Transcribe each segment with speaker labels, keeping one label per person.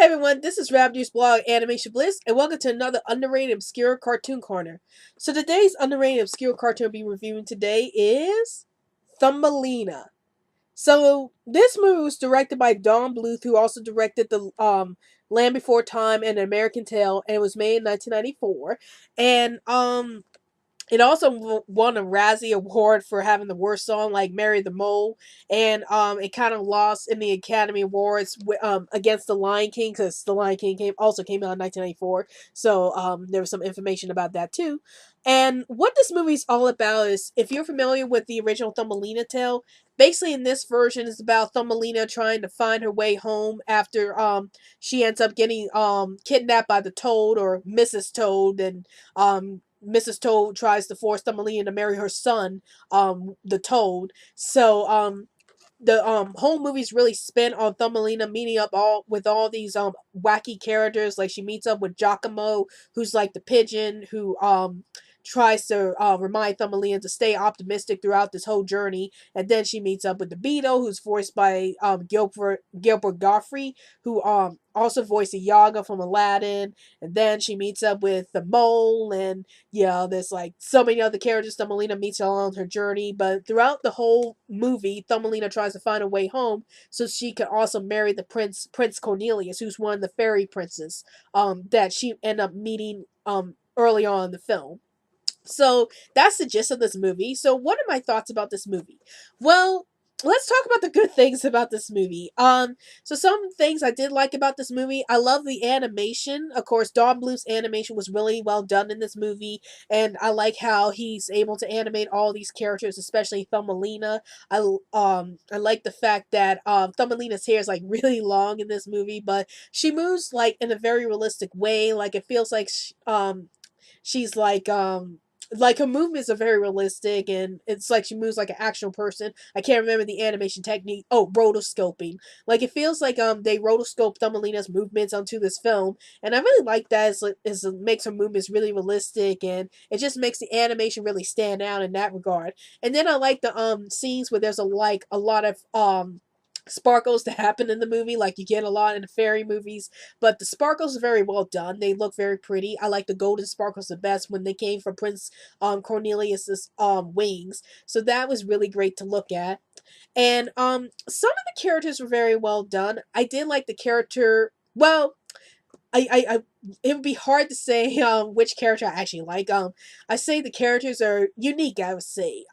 Speaker 1: everyone, this is Rabdu's blog Animation Bliss, and welcome to another underrated obscure cartoon corner. So today's underrated obscure cartoon I'll be reviewing today is Thumbelina. So this movie was directed by Don Bluth, who also directed the Land Before Time and American Tail, and it was made in 1994. And it also won a Razzie Award for having the worst song, like "Mary the Mole," and it kind of lost in the Academy Awards against The Lion King, because The Lion King also came out in 1994. So there was some information about that too. And what this movie's all about is, if you're familiar with the original Thumbelina tale, basically in this version is about Thumbelina trying to find her way home after she ends up getting kidnapped by the Toad, or Mrs. Toad, and Mrs. Toad tries to force Thumbelina to marry her son, the Toad. So the whole movie's really spent on Thumbelina meeting up with all these wacky characters. Like, she meets up with Giacomo, who's like the pigeon who tries to remind Thumbelina to stay optimistic throughout this whole journey. And then she meets up with the Beetle, who's voiced by Gilbert Gottfried, who also voiced Iago from Aladdin. And then she meets up with the Mole, and there's like so many other characters Thumbelina meets along her journey. But throughout the whole movie, Thumbelina tries to find a way home so she can also marry the Prince Cornelius, who's one of the fairy princes that she end up meeting early on in the film. So that's the gist of this movie. So what are my thoughts about this movie? Well, let's talk about the good things about this movie. So some things I did like about this movie. I love the animation. Of course, Don Bluth's animation was really well done in this movie, and I like how he's able to animate all these characters, especially Thumbelina. I like the fact that Thumbelina's hair is like really long in this movie, but she moves like in a very realistic way. Like, it feels like she's like her movements are very realistic, and it's like she moves like an actual person. I can't remember the animation technique. Oh, rotoscoping. Like, it feels like they rotoscope Thumbelina's movements onto this film, and I really like that. It makes her movements really realistic, and it just makes the animation really stand out in that regard. And then I like the scenes where there's a lot of sparkles to happen in the movie, like you get a lot in the fairy movies, but the sparkles are very well done. They look very pretty. I like the golden sparkles the best when they came from Prince Cornelius's wings. So that was really great to look at. And some of the characters were very well done. I did like the character. Well, I it would be hard to say which character I actually like. I say the characters are unique, I would say.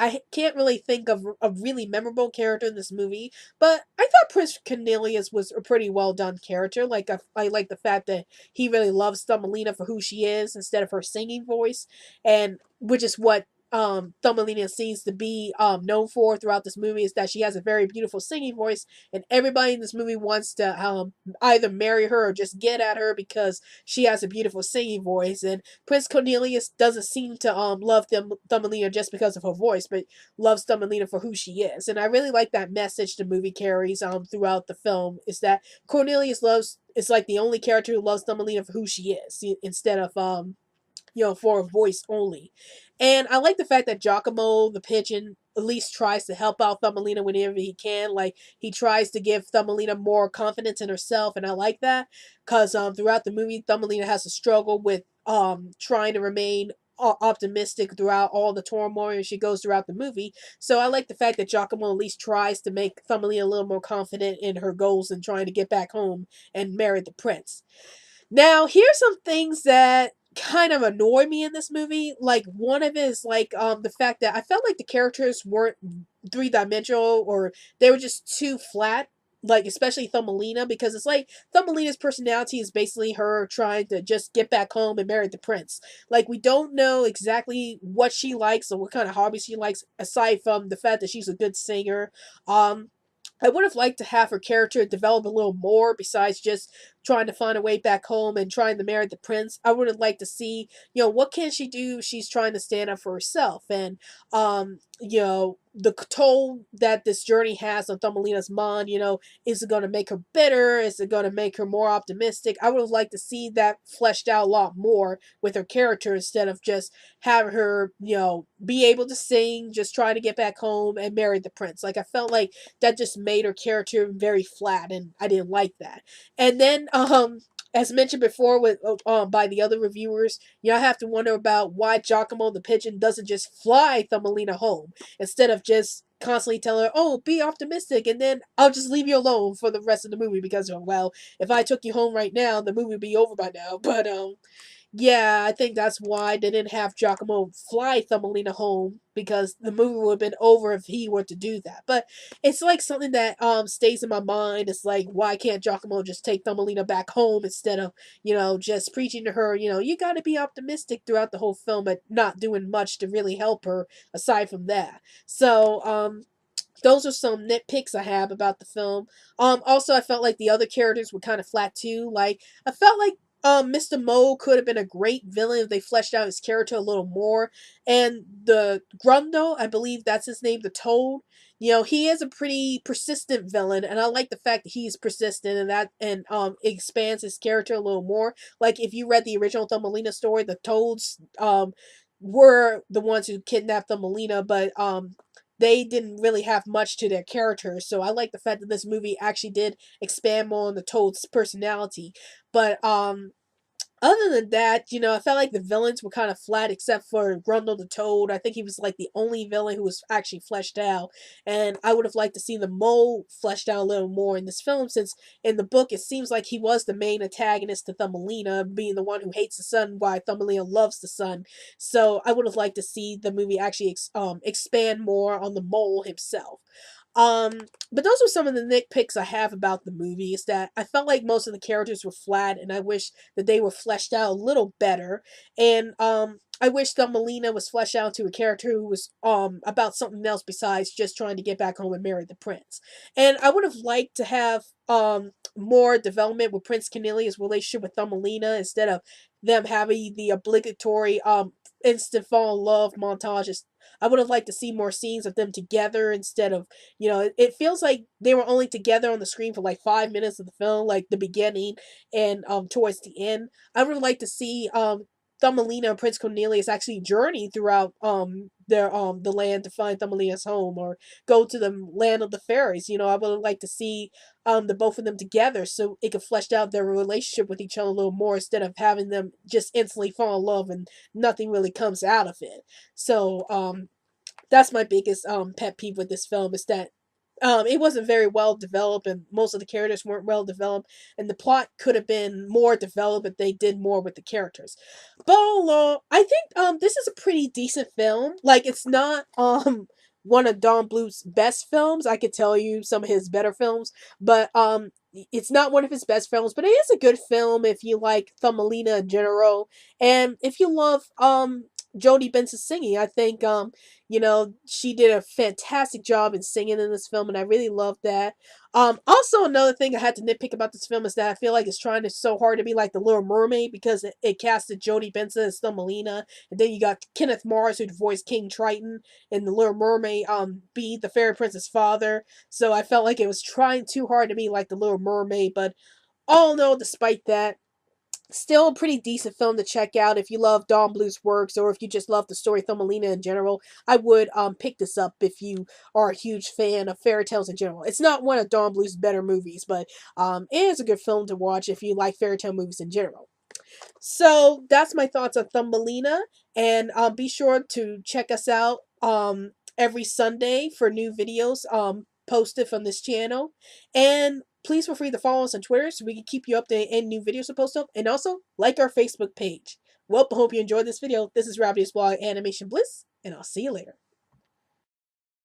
Speaker 1: I can't really think of a really memorable character in this movie, but I thought Prince Cornelius was a pretty well done character. Like, I like the fact that he really loves Thumbelina for who she is instead of her singing voice, and which is what Thumbelina seems to be known for throughout this movie, is that she has a very beautiful singing voice, and everybody in this movie wants to either marry her or just get at her because she has a beautiful singing voice. And Prince Cornelius doesn't seem to love Thumbelina just because of her voice, but loves Thumbelina for who she is. And I really like that message the movie carries throughout the film, is that Cornelius is like the only character who loves Thumbelina for who she is, instead of for a voice only. And I like the fact that Giacomo, the pigeon, at least tries to help out Thumbelina whenever he can. Like, he tries to give Thumbelina more confidence in herself, and I like that, because throughout the movie, Thumbelina has to struggle with trying to remain optimistic throughout all the turmoil she goes throughout the movie. So I like the fact that Giacomo at least tries to make Thumbelina a little more confident in her goals and trying to get back home and marry the prince. Now, here's some things that kind of annoy me in this movie. Like, one of it is like the fact that I felt like the characters weren't three-dimensional, or they were just too flat. Like, especially Thumbelina, because it's like Thumbelina's personality is basically her trying to just get back home and marry the prince. Like, we don't know exactly what she likes or what kind of hobbies she likes, aside from the fact that she's a good singer. I would have liked to have her character develop a little more, besides just trying to find a way back home and trying to marry the prince. I would have liked to see, what can she do? She's trying to stand up for herself. And, the toll that this journey has on Thumbelina's mind, is it going to make her bitter? Is it going to make her more optimistic? I would have liked to see that fleshed out a lot more with her character instead of just having her, be able to sing, just trying to get back home and marry the prince. Like, I felt like that just made her character very flat, and I didn't like that. And then, as mentioned before with by the other reviewers, I have to wonder about why Giacomo the pigeon doesn't just fly Thumbelina home instead of just constantly telling her, "Oh, be optimistic," and then I'll just leave you alone for the rest of the movie because, well, if I took you home right now, the movie would be over by now. But yeah, I think that's why they didn't have Giacomo fly Thumbelina home, because the movie would have been over if he were to do that. But it's like something that stays in my mind. It's like, why can't Giacomo just take Thumbelina back home instead of, just preaching to her, you got to be optimistic throughout the whole film, but not doing much to really help her aside from that. So, those are some nitpicks I have about the film. Also, I felt like the other characters were kind of flat too. Like, I felt like Mr. Mole could have been a great villain if they fleshed out his character a little more. And the Grundle, I believe that's his name, the Toad. He is a pretty persistent villain, and I like the fact that he's persistent, and that expands his character a little more. Like, if you read the original Thumbelina story, the Toads were the ones who kidnapped Thumbelina, but they didn't really have much to their characters. So I like the fact that this movie actually did expand more on the Toad's personality. But other than that, I felt like the villains were kind of flat except for Grundle the Toad. I think he was like the only villain who was actually fleshed out. And I would have liked to see the mole fleshed out a little more in this film, since in the book it seems like he was the main antagonist to Thumbelina, being the one who hates the sun while Thumbelina loves the sun. So I would have liked to see the movie actually expand more on the mole himself. Um, but those are some of the nitpicks I have about the movie. Is that I felt like most of the characters were flat, and I wish that they were fleshed out a little better. And I wish Thumbelina was fleshed out to a character who was about something else besides just trying to get back home and marry the prince. And I would have liked to have more development with Prince Cornelius' relationship with Thumbelina instead of them having the obligatory instant fall in love montages. I would have liked to see more scenes of them together instead of, it feels like they were only together on the screen for like 5 minutes of the film, like the beginning and towards the end. I would like to see Thumbelina and Prince Cornelius actually journey throughout their the land to find Thumbelina's home, or go to the land of the fairies. I would like to see the both of them together so it could flesh out their relationship with each other a little more instead of having them just instantly fall in love and nothing really comes out of it. So that's my biggest pet peeve with this film, is that it wasn't very well developed, and most of the characters weren't well developed, and the plot could have been more developed if they did more with the characters. But I think this is a pretty decent film. Like, it's not one of Don Bluth's best films. I could tell you some of his better films, but it's not one of his best films. But it is a good film if you like Thumbelina in general, and if you love Jodie Benson's singing. I think she did a fantastic job in singing in this film, and I really loved that. Also, another thing I had to nitpick about this film is that I feel like it's trying to so hard to be like The Little Mermaid, because it casted Jodie Benson as Thumbelina, and then you got Kenneth Mars who voiced King Triton in The Little Mermaid, be the fairy prince's father. So I felt like it was trying too hard to be like The Little Mermaid, but all in all, despite that, still a pretty decent film to check out if you love Don Bluth's works, or if you just love the story Thumbelina in general. I would pick this up if you are a huge fan of fairy tales in general. It's not one of Don Bluth's better movies, but it is a good film to watch if you like fairy tale movies in general. So that's my thoughts on Thumbelina, and be sure to check us out every Sunday for new videos posted from this channel. And please feel free to follow us on Twitter so we can keep you updated on new videos to post up, and also like our Facebook page. Well, I hope you enjoyed this video. This is Ravity's blog, Animation Bliss, and I'll see you later.